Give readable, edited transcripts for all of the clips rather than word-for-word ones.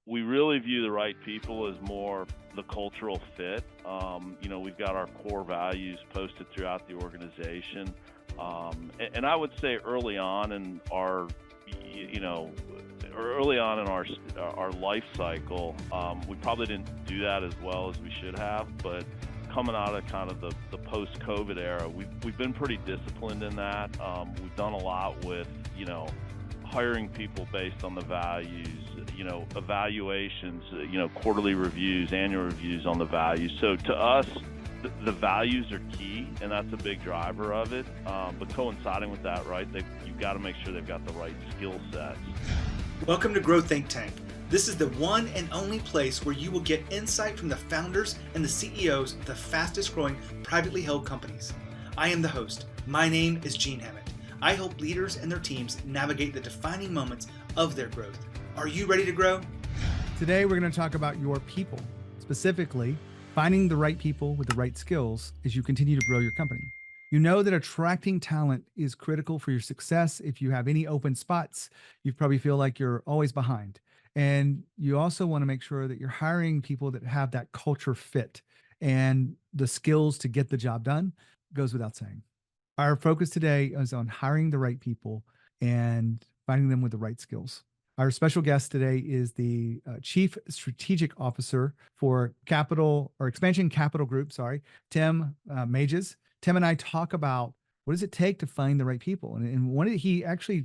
We really view the right people as more the cultural fit. We've got our core values posted throughout the organization. And I would say you know, early on in our life cycle, we probably didn't do that as well as we should have. But coming out of kind of the post-COVID era, we've been pretty disciplined in that. We've done a lot with hiring people based on the values, evaluations, quarterly reviews, annual reviews on the values. So to us, the values are key, and that's a big driver of it. But coinciding with that, right, you've got to make sure they've got the right skill sets. Welcome to Grow Think Tank. This is the one and only place where you will get insight from the founders and the CEOs of the fastest growing privately held companies. I am the host. My name is Gene Hammett. I help leaders and their teams navigate the defining moments of their growth. Are you ready to grow? Today, we're going to talk about your people, specifically finding the right people with the right skills as you continue to grow your company. You know that attracting talent is critical for your success. If you have any open spots, you probably feel like you're always behind. And you also want to make sure that you're hiring people that have that culture fit and the skills to get the job done. Goes without saying. Our focus today is on hiring the right people and finding them with the right skills. Our special guest today is the Chief Strategic Officer for Expansion Capital Group, Tim Mages. Tim and I talk about what does it take to find the right people. And he actually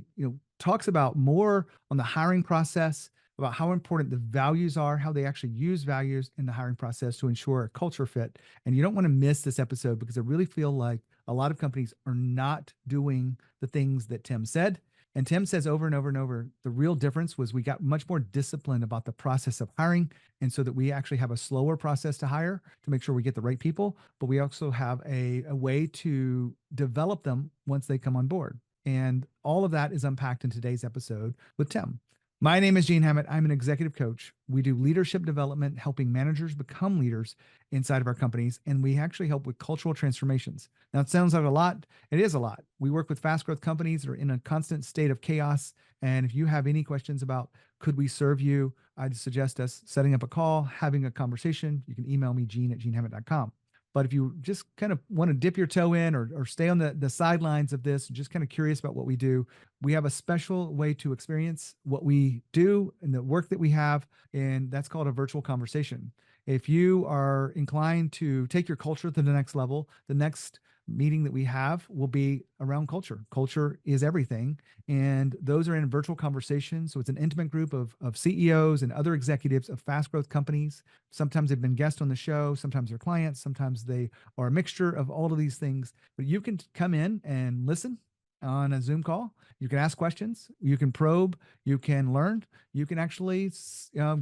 talks about more on the hiring process, about how important the values are, how they actually use values in the hiring process to ensure a culture fit. And you don't want to miss this episode because I really feel like a lot of companies are not doing the things that Tim said. And Tim says over and over and over, the real difference was we got much more disciplined about the process of hiring. And so that we actually have a slower process to hire to make sure we get the right people, but we also have a way to develop them once they come on board. And all of that is unpacked in today's episode with Tim. My name is Gene Hammett. I'm an executive coach. We do leadership development, helping managers become leaders inside of our companies. And we actually help with cultural transformations. Now, it sounds like a lot. It is a lot. We work with fast growth companies that are in a constant state of chaos. And if you have any questions about could we serve you, I'd suggest us setting up a call, having a conversation. You can email me, gene@genehammett.com. But if you just kind of want to dip your toe in or stay on the sidelines of this, just kind of curious about what we do, we have a special way to experience what we do and the work that we have, and that's called a virtual conversation. If you are inclined to take your culture to the next level, the next meeting that we have will be around culture. Culture is everything. And those are in virtual conversations. So it's an intimate group of CEOs and other executives of fast growth companies. Sometimes they've been guests on the show. Sometimes they're clients. Sometimes they are a mixture of all of these things. But you can come in and listen on a Zoom call. You can ask questions. You can probe. You can learn. You can actually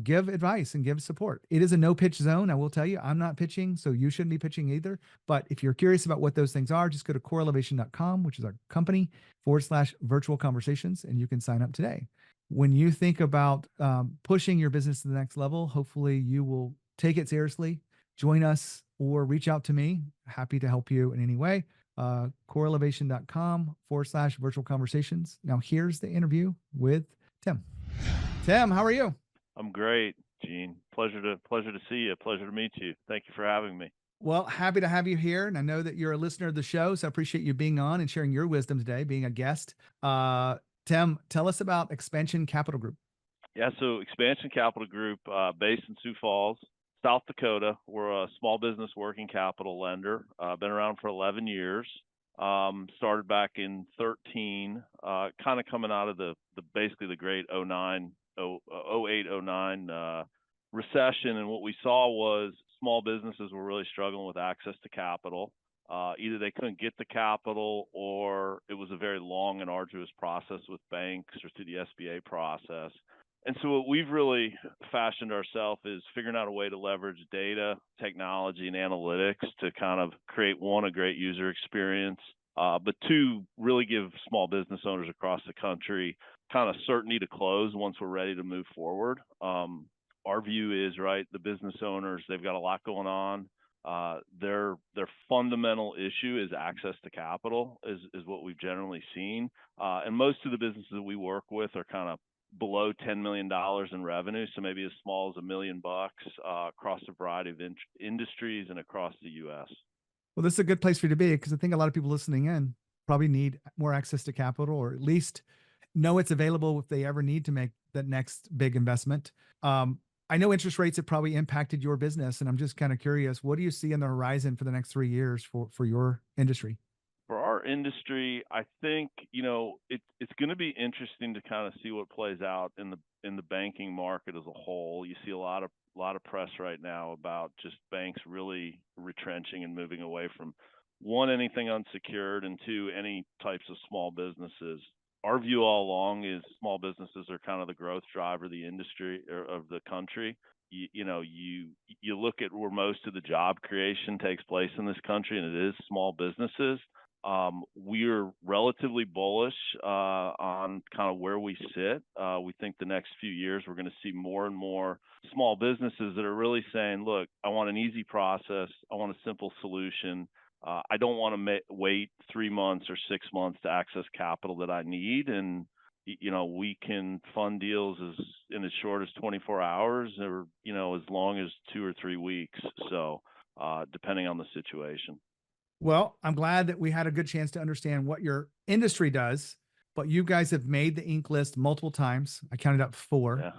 give advice and give support. It is a no pitch zone. I will tell you, I'm not pitching, so you shouldn't be pitching either. But if you're curious about what those things are, just go to coreelevation.com, which is our company, /virtual conversations, and you can sign up today. When you think about pushing your business to the next level, hopefully you will take it seriously, join us, or reach out to me. Happy to help you in any way. coreelevation.com /virtual conversations. Now here's the interview with Tim. Tim, how are you? I'm great, Gene. Pleasure to see you. Pleasure to meet you. Thank you for having me. Well, happy to have you here. And I know that you're a listener of the show, so I appreciate you being on and sharing your wisdom today, being a guest. Tim, tell us about Expansion Capital Group. Yeah, so Expansion Capital Group, based in Sioux Falls, South Dakota. We're a small business working capital lender. Been around for 11 years. Started back in 13, kind of coming out of basically the great 08, 09 recession. And what we saw was small businesses were really struggling with access to capital. Either they couldn't get the capital, or it was a very long and arduous process with banks or through the SBA process. And so what we've really fashioned ourselves is figuring out a way to leverage data, technology, and analytics to kind of create, one, a great user experience, but two, really give small business owners across the country kind of certainty to close once we're ready to move forward. Our view is, right, the business owners, they've got a lot going on. Their fundamental issue is access to capital is what we've generally seen. And most of the businesses that we work with are kind of below $10 million in revenue. So maybe as small as $1 million across a variety of industries and across the U.S. Well, this is a good place for you to be, because I think a lot of people listening in probably need more access to capital, or at least know it's available if they ever need to make that next big investment. I know interest rates have probably impacted your business, and I'm just kind of curious, what do you see on the horizon for the next 3 years for your industry? For our industry, I think it's going to be interesting to kind of see what plays out in the banking market as a whole. You see a lot of press right now about just banks really retrenching and moving away from, one, anything unsecured, and two, any types of small businesses. Our view all along is small businesses are kind of the growth driver of the industry or of the country. You look at where most of the job creation takes place in this country, and it is small businesses. We're relatively bullish on kind of where we sit. We think the next few years we're going to see more and more small businesses that are really saying, look, I want an easy process. I want a simple solution. I don't want to wait 3 months or 6 months to access capital that I need. And, we can fund deals in as short as 24 hours or, as long as 2 or 3 weeks. So depending on the situation. Well, I'm glad that we had a good chance to understand what your industry does, but you guys have made the Inc. list multiple times. I counted up 4.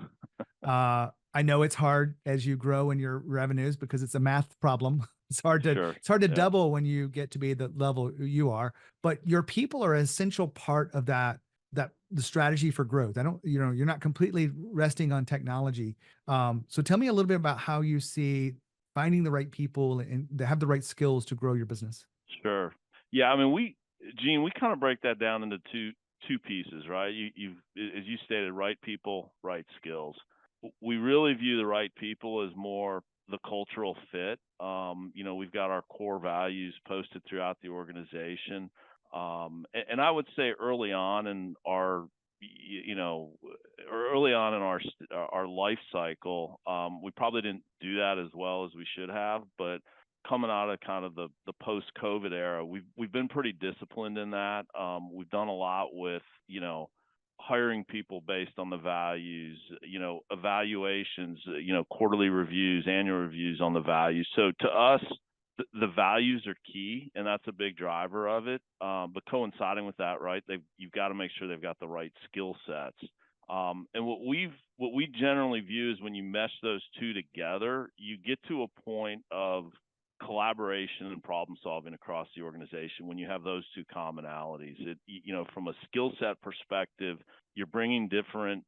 Yeah. I know it's hard as you grow in your revenues because it's a math problem. It's hard to Sure. it's hard to Yeah. double when you get to be the level you are, but your people are an essential part of that the strategy for growth. I don't, you're not completely resting on technology. So tell me a little bit about how you see finding the right people and to have the right skills to grow your business. Sure. Yeah. I mean, Gene, we kind of break that down into two pieces, right? As you stated, right people, right skills. We really view the right people as more the cultural fit. We've got our core values posted throughout the organization. And I would say early on in our, our life cycle, we probably didn't do that as well as we should have, but coming out of kind of the post-COVID era, we've been pretty disciplined in that. We've done a lot with, hiring people based on the values, evaluations, quarterly reviews, annual reviews on the values. So to us, the values are key, and that's a big driver of it. But coinciding with that, right, you've got to make sure they've got the right skill sets. And what we generally view is when you mesh those two together, you get to a point of collaboration and problem solving across the organization when you have those two commonalities. From a skill set perspective, you're bringing different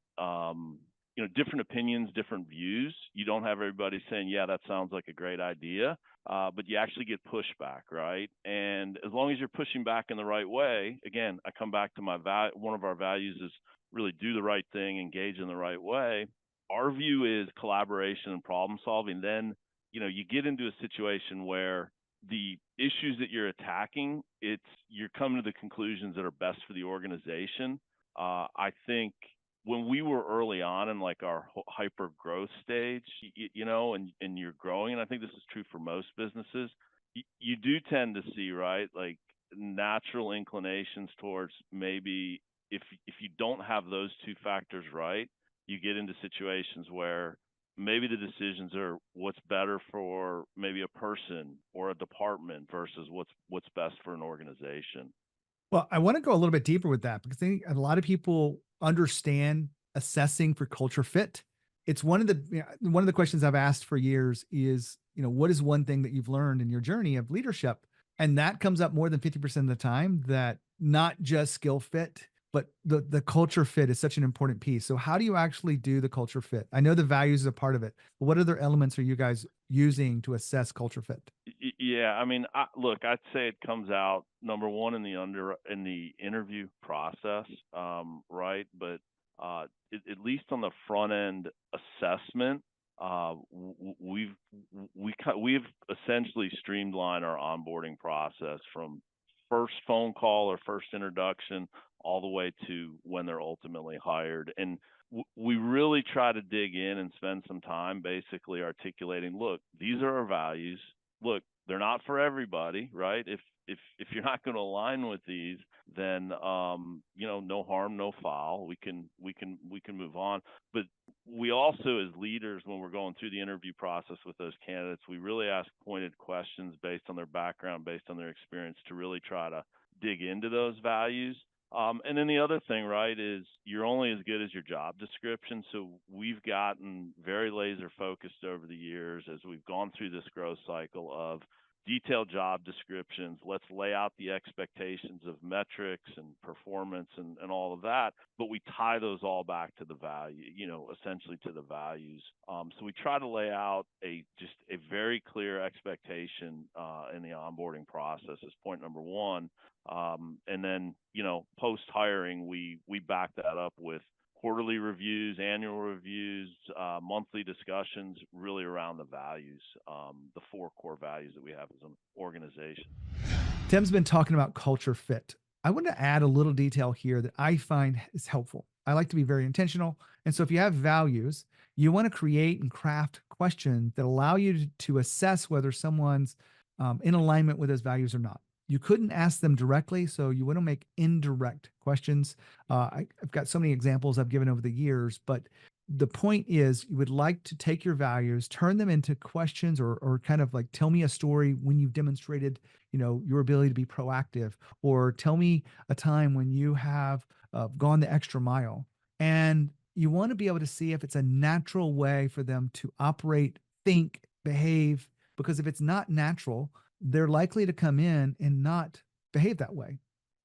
different opinions, different views. You don't have everybody saying, yeah, that sounds like a great idea, but you actually get pushback, right? And as long as you're pushing back in the right way, again, I come back to one of our values is really do the right thing, engage in the right way. Our view is collaboration and problem solving. Then you get into a situation where the issues that you're attacking, you're coming to the conclusions that are best for the organization. I think when we were early on in like our hyper growth stage, and you're growing, and I think this is true for most businesses, you do tend to see, right, like natural inclinations towards maybe if you don't have those two factors right, you get into situations where maybe the decisions are what's better for maybe a person or a department versus what's best for an organization. Well, I want to go a little bit deeper with that, because I think a lot of people understand assessing for culture fit. It's one of the questions I've asked for years is, what is one thing that you've learned in your journey of leadership? And that comes up more than 50% of the time, that not just skill fit, but the culture fit is such an important piece. So how do you actually do the culture fit? I know the values is a part of it, but what other elements are you guys using to assess culture fit? Yeah, I mean, I'd say it comes out number one in the interview process, right? But at least on the front end assessment, we've essentially streamlined our onboarding process from first phone call or first introduction all the way to when they're ultimately hired. And we really try to dig in and spend some time basically articulating, look, these are our values. Look, they're not for everybody, right? If you're not going to align with these, then no harm, no foul. We can move on. But we also, as leaders, when we're going through the interview process with those candidates, we really ask pointed questions based on their background, based on their experience, to really try to dig into those values. And then the other thing, right, is you're only as good as your job description. So we've gotten very laser focused over the years as we've gone through this growth cycle of detailed job descriptions. Let's lay out the expectations of metrics and performance and all of that, but we tie those all back to the value, essentially to the values. So we try to lay out just a very clear expectation in the onboarding process as point number one. And then, post hiring, we back that up with quarterly reviews, annual reviews, monthly discussions, really around the values, the 4 core values that we have as an organization. Tim's been talking about culture fit. I want to add a little detail here that I find is helpful. I like to be very intentional. And so if you have values, you want to create and craft questions that allow you to assess whether someone's in alignment with those values or not. You couldn't ask them directly, so you want to make indirect questions. I've got so many examples I've given over the years, but the point is you would like to take your values, turn them into questions, or kind of like tell me a story when you've demonstrated, your ability to be proactive, or tell me a time when you have gone the extra mile. And you want to be able to see if it's a natural way for them to operate, think, behave, because if it's not natural, they're likely to come in and not behave that way.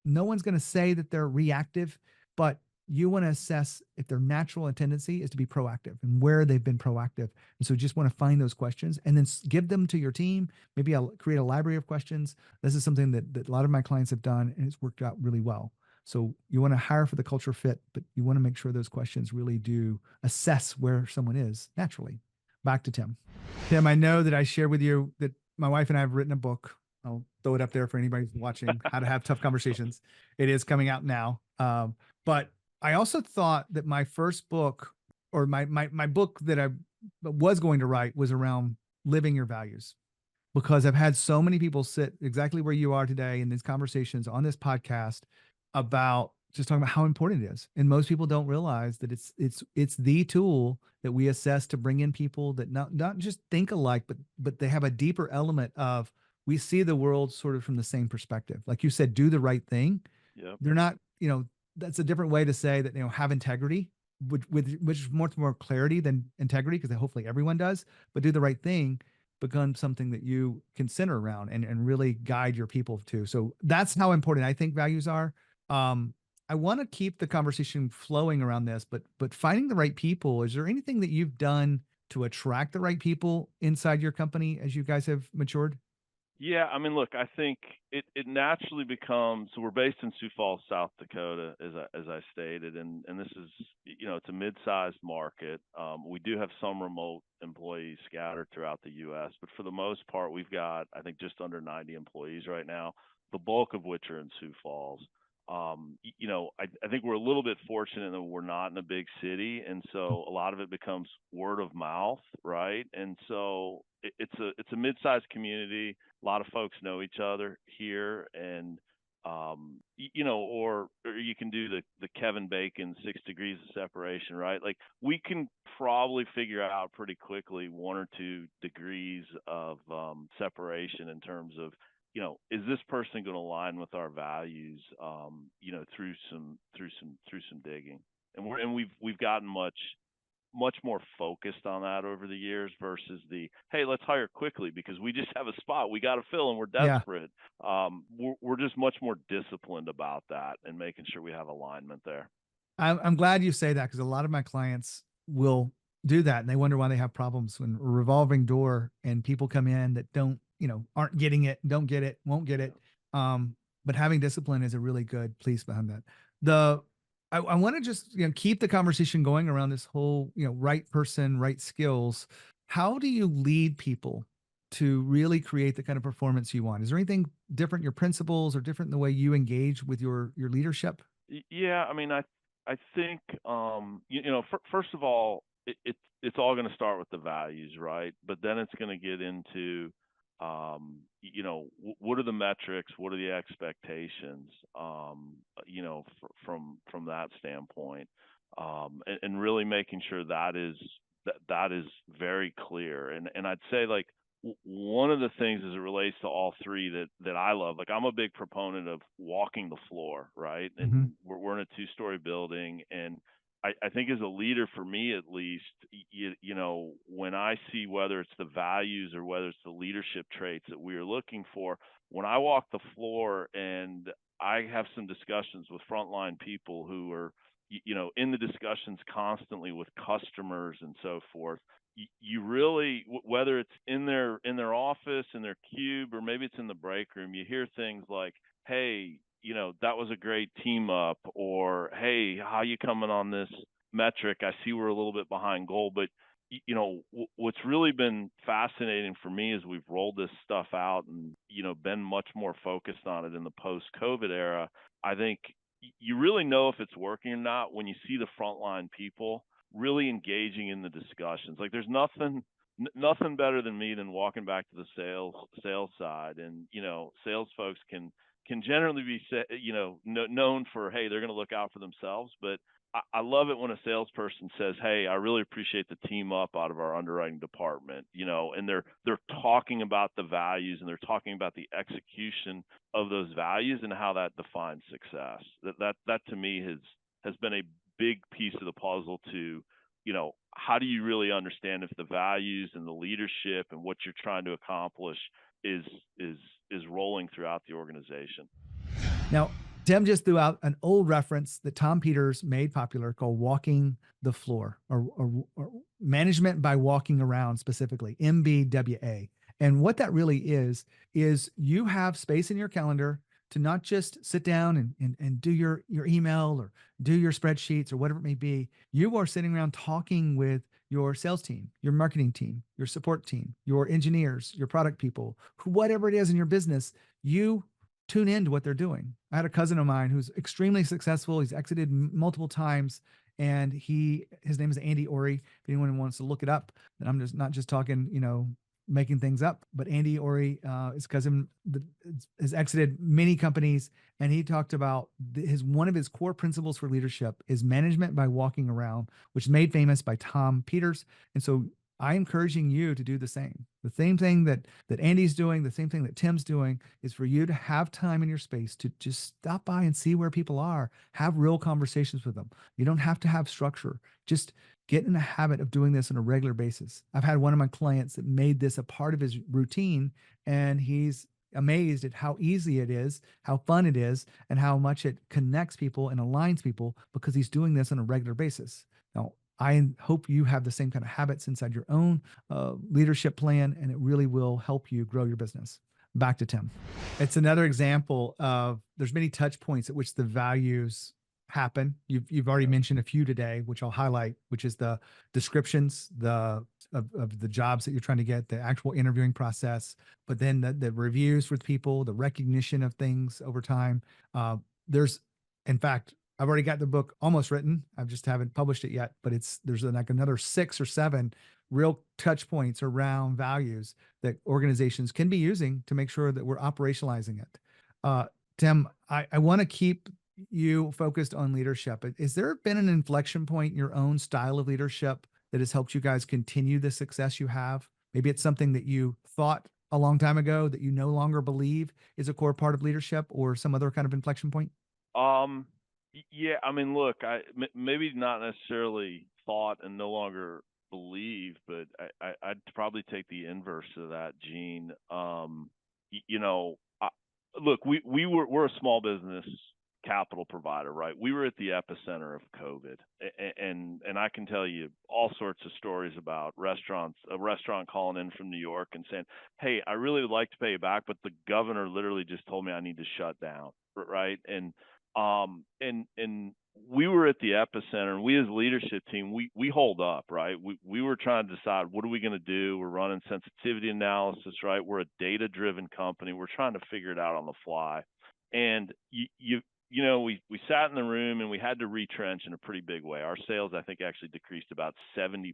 No one's going to say that they're reactive, but you want to assess if their natural tendency is to be proactive and where they've been proactive. And so just want to find those questions and then give them to your team. Maybe I'll create a library of questions. This is something that a lot of my clients have done, and it's worked out really well. So you want to hire for the culture fit, but you want to make sure those questions really do assess where someone is naturally. Back to Tim. Tim, I know that I shared with you that my wife and I have written a book. I'll throw it up there for anybody who's watching, How to Have Tough Conversations. It is coming out now. But I also thought that my first book, or my book that I was going to write, was around living your values, because I've had so many people sit exactly where you are today in these conversations on this podcast about just talking about how important it is. And most people don't realize that it's the tool that we assess to bring in people that not just think alike, but they have a deeper element of, we see the world sort of from the same perspective. Like you said, do the right thing. Yep. They're not, that's a different way to say that, have integrity, which is much more clarity than integrity, because hopefully everyone does, but do the right thing becomes something that you can center around and really guide your people to. So that's how important I think values are. I want to keep the conversation flowing around this, but finding the right people, is there anything that you've done to attract the right people inside your company as you guys have matured? Yeah, I mean, look, I think it naturally becomes. So we're based in Sioux Falls, South Dakota, as I stated, and this is, it's a mid-sized market. We do have some remote employees scattered throughout the U.S., but for the most part, we've got, I think, just under 90 employees right now, the bulk of which are in Sioux Falls. I think we're a little bit fortunate that we're not in a big city, and so a lot of it becomes word of mouth, right? And so it's a mid-sized community. A lot of folks know each other here, and or you can do the Kevin Bacon 6 degrees of separation, right? Like, we can probably figure out pretty quickly 1 or 2 degrees of separation in terms of, is this person going to align with our values? Through some digging, and we've gotten much more focused on that over the years versus the, hey, let's hire quickly because we just have a spot we got to fill and we're desperate. Yeah. We're just much more disciplined about that and making sure we have alignment there. I'm glad you say that, because a lot of my clients will do that and they wonder why they have problems when a revolving door and people come in that don't, aren't getting it, don't get it, won't get it. But having discipline is a really good piece behind that. I want to just, keep the conversation going around this whole, right person, right skills. How do you lead people to really create the kind of performance you want? Is there anything different, your principles, or different in the way you engage with your leadership? Yeah, I mean, I think, first of all, it's all going to start with the values, right? But then it's going to get into what are the metrics? What are the expectations? From that standpoint, and really making sure that is very clear. And I'd say like one of the things as it relates to all three that I love, like I'm a big proponent of walking the floor, right? Hmm. And we're in a two-story building, and I think as a leader, for me at least, when I see whether it's the values or whether it's the leadership traits that we are looking for, when I walk the floor and I have some discussions with frontline people who are, in the discussions constantly with customers and so forth, you really, whether it's in their office, in their cube, or maybe it's in the break room, you hear things like, "Hey, that was a great team up," or "Hey, how you coming on this metric? I see we're a little bit behind goal." But what's really been fascinating for me is we've rolled this stuff out and been much more focused on it in the post-COVID era. I think you really know if it's working or not when you see the frontline people really engaging in the discussions. Like there's nothing better than me than walking back to the sales side, and sales folks can generally be known for, hey, they're going to look out for themselves. But I love it when a salesperson says, "Hey, I really appreciate the team up out of our underwriting department," and they're talking about the values and they're talking about the execution of those values and how that defines success. That to me has been a big piece of the puzzle to, how do you really understand if the values and the leadership and what you're trying to accomplish is rolling throughout the organization. Now, Tim just threw out an old reference that Tom Peters made popular called walking the floor, or management by walking around, specifically MBWA. And what that really is you have space in your calendar to not just sit down and do your email or do your spreadsheets or whatever it may be. You are sitting around talking with your sales team, your marketing team, your support team, your engineers, your product people, whatever it is in your business. You tune into what they're doing. I had a cousin of mine who's extremely successful. He's exited multiple times, and his name is Andy Ori. If anyone wants to look it up, and I'm just not just talking, making things up, but Andy Ori, his cousin, has exited many companies, and he talked about one of his core principles for leadership is management by walking around, which is made famous by Tom Peters. And so I'm encouraging you to do the same. The same thing that Andy's doing, the same thing that Tim's doing, is for you to have time in your space to just stop by and see where people are, have real conversations with them. You don't have to have structure. Just get in the habit of doing this on a regular basis. I've had one of my clients that made this a part of his routine, and he's amazed at how easy it is, how fun it is, and how much it connects people and aligns people because he's doing this on a regular basis. Now, I hope you have the same kind of habits inside your own leadership plan, and it really will help you grow your business. Back to Tim. It's another example of there's many touch points at which the values happen. You've already mentioned a few today, which I'll highlight, which is the descriptions, of the jobs that you're trying to get, the actual interviewing process, but then the reviews with people, the recognition of things over time. There's, in fact, I've already got the book almost written. I just haven't published it yet, but there's like another 6 or 7 real touch points around values that organizations can be using to make sure that we're operationalizing it. Tim, I want to keep you focused on leadership. Has there been an inflection point in your own style of leadership that has helped you guys continue the success you have? Maybe it's something that you thought a long time ago that you no longer believe is a core part of leadership, or some other kind of inflection point. Yeah, I mean, look, maybe not necessarily thought and no longer believe, but I'd probably take the inverse of that, Gene. Look, we're a small business capital provider, right? We were at the epicenter of COVID, and I can tell you all sorts of stories about a restaurant calling in from New York and saying, "Hey, I really would like to pay you back, but the governor literally just told me I need to shut down," right? And we were at the epicenter, and we as a leadership team, we hold up, right? We were trying to decide what are we going to do. We're running sensitivity analysis, right? We're a data driven company. We're trying to figure it out on the fly. And we sat in the room and we had to retrench in a pretty big way. Our sales, I think, actually decreased about 70%,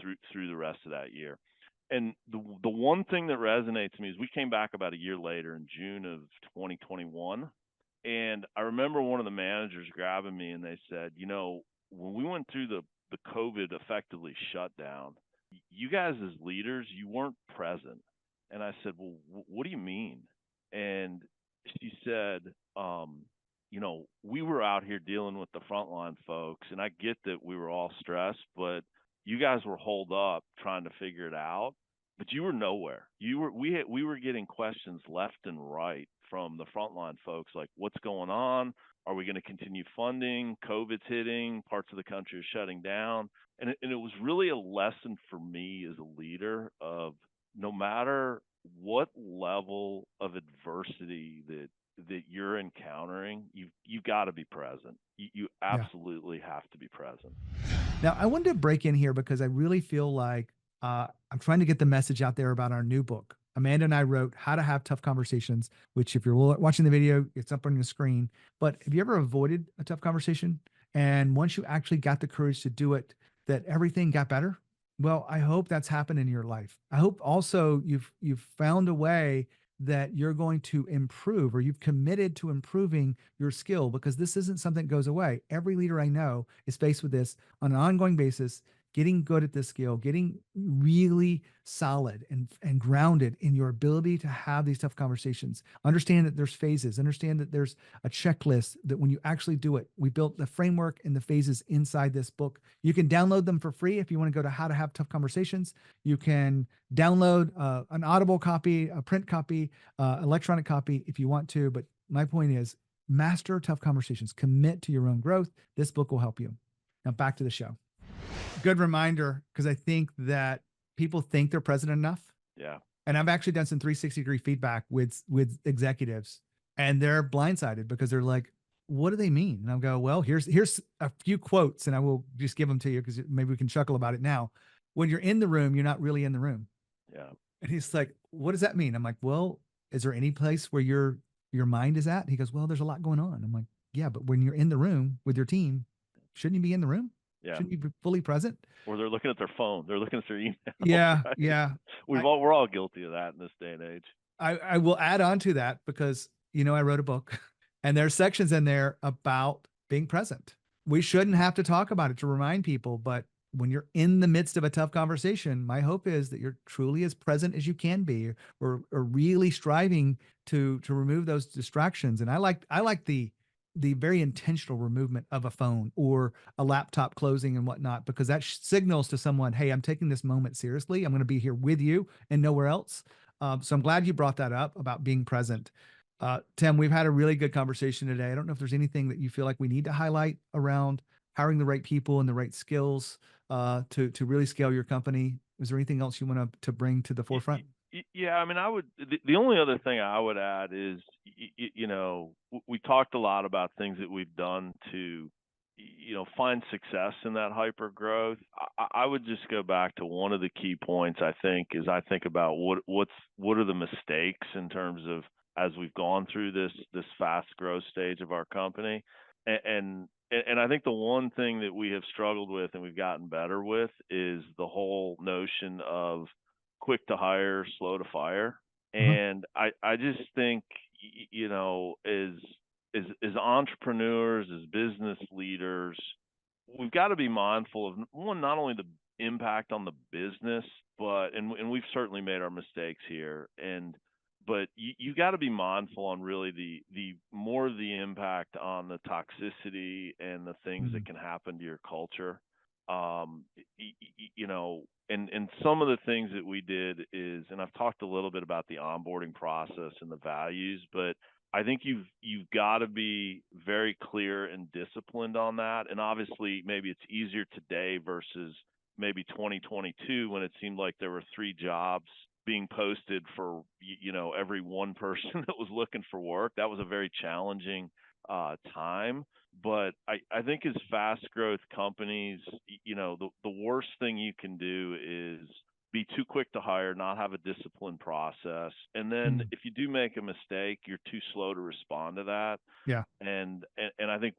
through the rest of that year. And the one thing that resonates to me is we came back about a year later in June of 2021, and I remember one of the managers grabbing me and they said, when we went through the COVID effectively shutdown, you guys as leaders, you weren't present. And I said, well, what do you mean? And she said, we were out here dealing with the frontline folks, and I get that we were all stressed, but you guys were holed up trying to figure it out, but you were nowhere. We were getting questions left and right from the frontline folks like, what's going on? Are we going to continue funding? COVID's hitting, parts of the country are shutting down. And it was really a lesson for me as a leader of no matter what level of adversity that you're encountering, you got to be present. You Yeah. absolutely have to be present. Now, I wanted to break in here because I really feel like I'm trying to get the message out there about our new book. Amanda and I wrote How to Have Tough Conversations, which, if you're watching the video, it's up on your screen. But have you ever avoided a tough conversation? And once you actually got the courage to do it, that everything got better? Well, I hope that's happened in your life. I hope also you've found a way that you're going to improve, or you've committed to improving your skill, because this isn't something that goes away. Every leader I know is faced with this on an ongoing basis, getting good at this skill, getting really solid and grounded in your ability to have these tough conversations. Understand that there's phases, understand that there's a checklist, that when you actually do it, we built the framework and the phases inside this book. You can download them for free if you want to go to How to Have Tough Conversations. You can download an Audible copy, a print copy, electronic copy if you want to. But my point is, master tough conversations, commit to your own growth. This book will help you. Now back to the show. Good reminder, because I think that people think they're present enough. Yeah. And I've actually done some 360-degree feedback with executives, and they're blindsided because they're like, what do they mean? And I'll go, well, here's a few quotes, and I will just give them to you because maybe we can chuckle about it now. When you're in the room, you're not really in the room. Yeah. And he's like, what does that mean? I'm like, well, is there any place where your mind is at? He goes, well, there's a lot going on. I'm like, yeah, but when you're in the room with your team, shouldn't you be in the room? Yeah. Shouldn't you be fully present? Or they're looking at their phone. They're looking at their email. Yeah. Right? Yeah. We're all guilty of that in this day and age. I will add on to that because, I wrote a book and there's sections in there about being present. We shouldn't have to talk about it to remind people, but when you're in the midst of a tough conversation, my hope is that you're truly as present as you can be, or really striving to remove those distractions. And I like the very intentional removement of a phone or a laptop closing and whatnot, because that signals to someone, hey, I'm taking this moment seriously. I'm going to be here with you and nowhere else. So I'm glad you brought that up about being present. Tim, we've had a really good conversation today. I don't know if there's anything that you feel like we need to highlight around hiring the right people and the right skills to really scale your company. Is there anything else you want to bring to the forefront? Yeah, I mean, the only other thing I would add is, we talked a lot about things that we've done to, find success in that hyper growth. I would just go back to one of the key points. I think about what are the mistakes in terms of as we've gone through this fast growth stage of our company, and I think the one thing that we have struggled with and we've gotten better with is the whole notion of quick to hire, slow to fire. And I just think, as entrepreneurs, as business leaders, we've got to be mindful of one, not only the impact on the business, but and we've certainly made our mistakes here, but you got to be mindful on really the more the impact on the toxicity and the things that can happen to your culture. And some of the things that we did is, and I've talked a little bit about the onboarding process and the values, but I think you've got to be very clear and disciplined on that. And obviously, maybe it's easier today versus maybe 2022 when it seemed like there were 3 jobs being posted for every one person that was looking for work. That was a very challenging time. But I think as fast growth companies, the worst thing you can do is be too quick to hire, not have a disciplined process. And then if you do make a mistake, you're too slow to respond to that. Yeah. And I think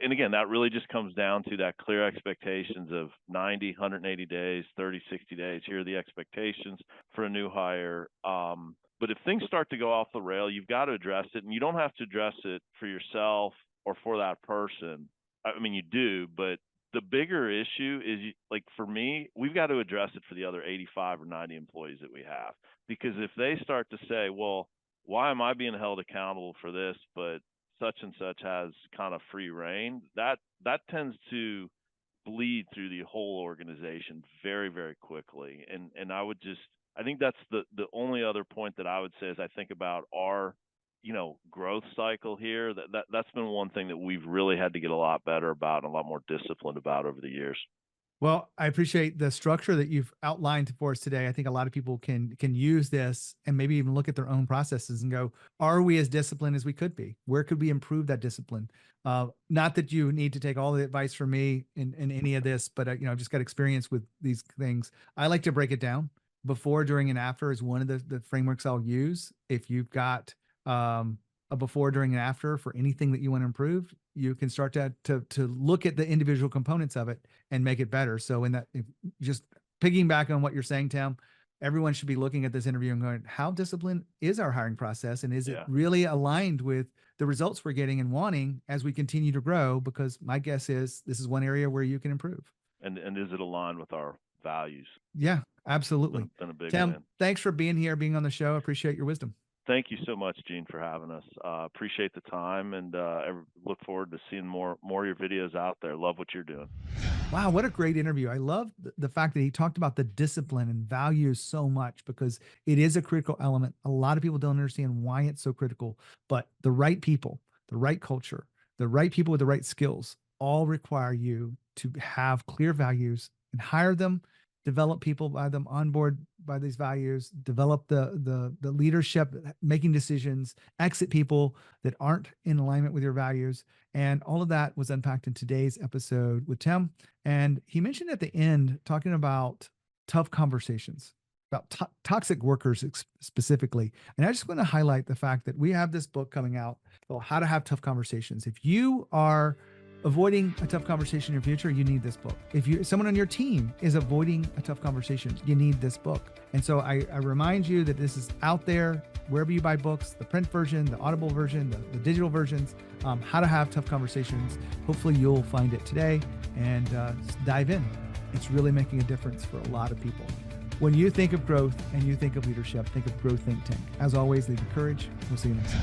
and again, that really just comes down to that clear expectations of 90, 180 days, 30, 60 days. Here are the expectations for a new hire. But if things start to go off the rail, you've got to address it, and you don't have to address it for yourself or for that person. I mean, you do, but the bigger issue is, like for me, we've got to address it for the other 85 or 90 employees that we have. Because if they start to say, well, why am I being held accountable for this, but such and such has kind of free reign, that tends to bleed through the whole organization very, very quickly. And I think that's the only other point that I would say as I think about our, growth cycle here, that's been one thing that we've really had to get a lot better about and a lot more disciplined about over the years. Well, I appreciate the structure that you've outlined for us today. I think a lot of people can use this and maybe even look at their own processes and go, are we as disciplined as we could be? Where could we improve that discipline? Not that you need to take all the advice from me in any of this, but I've just got experience with these things. I like to break it down. Before, during, and after is one of the frameworks I'll use. If you've got a before, during, and after for anything that you want to improve, you can start to look at the individual components of it and make it better. So just piggybacking on what you're saying, Tim, everyone should be looking at this interview and going, how disciplined is our hiring process? And is it really aligned with the results we're getting and wanting as we continue to grow? Because my guess is this is one area where you can improve. And is it aligned with our values? Yeah, absolutely. Been a big Tim, win. thanks for being here, being on the show. I appreciate your wisdom. Thank you so much, Gene, for having us. Appreciate the time, and look forward to seeing more of your videos out there. Love what you're doing. Wow, what a great interview. I love the fact that he talked about the discipline and values so much, because it is a critical element. A lot of people don't understand why it's so critical, but the right people, the right culture, the right people with the right skills all require you to have clear values and hire them, develop people by them, onboard by these values, develop the leadership, making decisions, exit people that aren't in alignment with your values. And all of that was unpacked in today's episode with Tim. And he mentioned at the end, talking about tough conversations, about toxic workers specifically. And I just want to highlight the fact that we have this book coming out called How to Have Tough Conversations. If you are avoiding a tough conversation in your future, you need this book. If someone on your team is avoiding a tough conversation, you need this book. And so I remind you that this is out there wherever you buy books, the print version, the Audible version, the digital versions, How to Have Tough Conversations. Hopefully you'll find it today and dive in. It's really making a difference for a lot of people. When you think of growth and you think of leadership, think of Growth Think Tank. As always, lead with courage. We'll see you next time.